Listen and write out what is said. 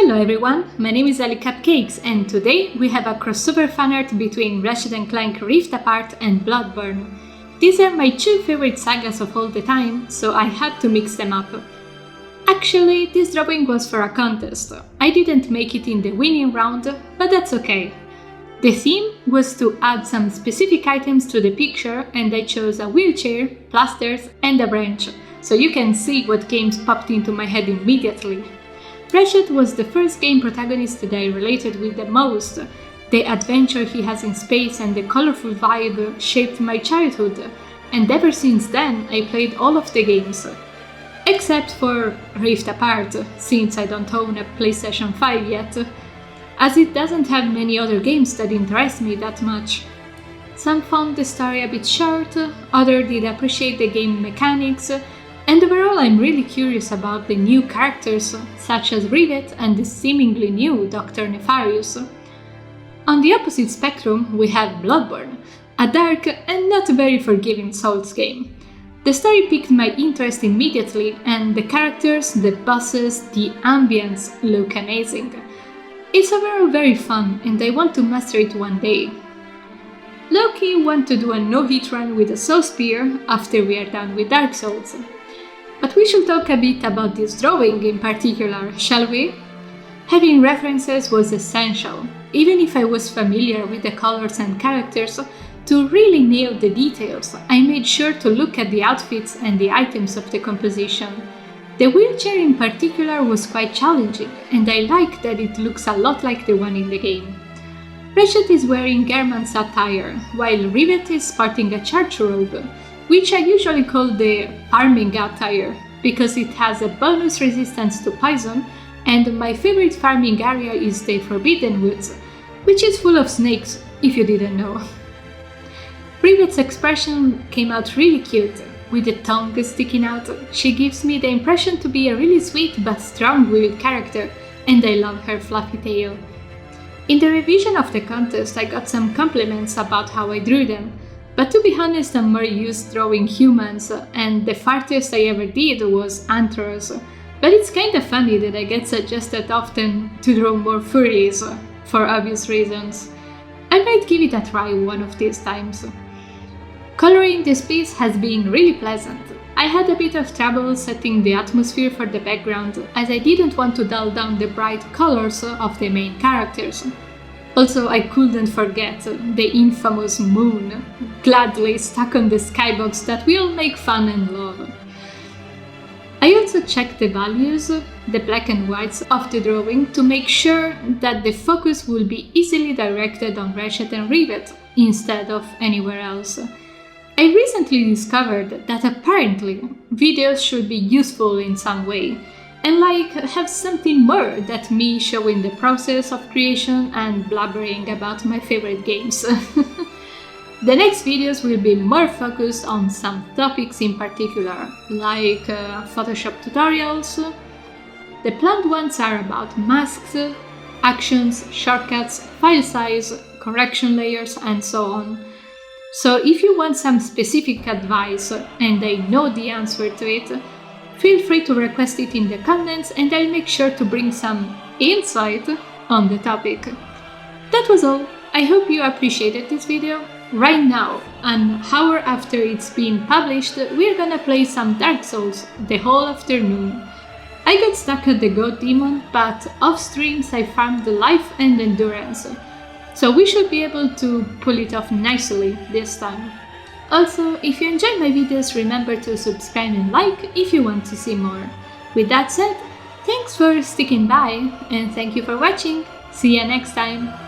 Hello everyone, my name is Ali Cupcakes and today we have a crossover fanart between Ratchet & Clank Rift Apart and Bloodborne. These are my two favorite sagas of all the time, so I had to mix them up. Actually, this drawing was for a contest. I didn't make it in the winning round, but that's okay. The theme was to add some specific items to the picture and I chose a wheelchair, plasters and a branch, so you can see what games popped into my head immediately. Ratchet was the first game protagonist that I related with the most. The adventure he has in space and the colorful vibe shaped my childhood, and ever since then I played all of the games. Except for Rift Apart, since I don't own a PlayStation 5 yet, as it doesn't have many other games that interest me that much. Some found the story a bit short, others did appreciate the game mechanics, and overall I'm really curious about the new characters, such as Rivet and the seemingly new Dr. Nefarious. On the opposite spectrum we have Bloodborne, a dark and not very forgiving Souls game. The story piqued my interest immediately, and the characters, the bosses, the ambience look amazing. It's overall very fun and I want to master it one day. Low-key want to do a no-hit run with a Soul Spear after we are done with Dark Souls. But we should talk a bit about this drawing in particular, shall we? Having references was essential, even if I was familiar with the colors and characters. To really nail the details, I made sure to look at the outfits and the items of the composition. The wheelchair in particular was quite challenging, and I like that it looks a lot like the one in the game. Ratchet is wearing Gehrman's attire, while Rivet is sporting a charge robe, which I usually call the farming attire, because it has a bonus resistance to poison, and my favorite farming area is the Forbidden Woods, which is full of snakes, if you didn't know. Rivet's expression came out really cute, with the tongue sticking out. She gives me the impression to be a really sweet but strong-willed character, and I love her fluffy tail. In the revision of the contest I got some compliments about how I drew them, but to be honest I'm more used drawing humans, and the farthest I ever did was antlers, but it's kinda funny that I get suggested often to draw more furries, for obvious reasons. I might give it a try one of these times. Coloring this piece has been really pleasant. I had a bit of trouble setting the atmosphere for the background, as I didn't want to dull down the bright colors of the main characters. Also, I couldn't forget the infamous moon, gladly stuck on the skybox that we all make fun and love. I also checked the values, the black and whites of the drawing, to make sure that the focus will be easily directed on Ratchet and Rivet instead of anywhere else. I recently discovered that apparently videos should be useful in some way, and have something more than me showing the process of creation and blabbering about my favorite games. The next videos will be more focused on some topics in particular, like Photoshop tutorials. The planned ones are about masks, actions, shortcuts, file size, correction layers, and so on. So if you want some specific advice and I know the answer to it, feel free to request it in the comments and I'll make sure to bring some insight on the topic. That was all. I hope you appreciated this video. Right now, an hour after it's been published, we're gonna play some Dark Souls the whole afternoon. I got stuck at the God Demon, but off streams I farmed the life and endurance, so we should be able to pull it off nicely this time. Also, if you enjoy my videos, remember to subscribe and like if you want to see more. With that said, thanks for sticking by and thank you for watching. See ya next time!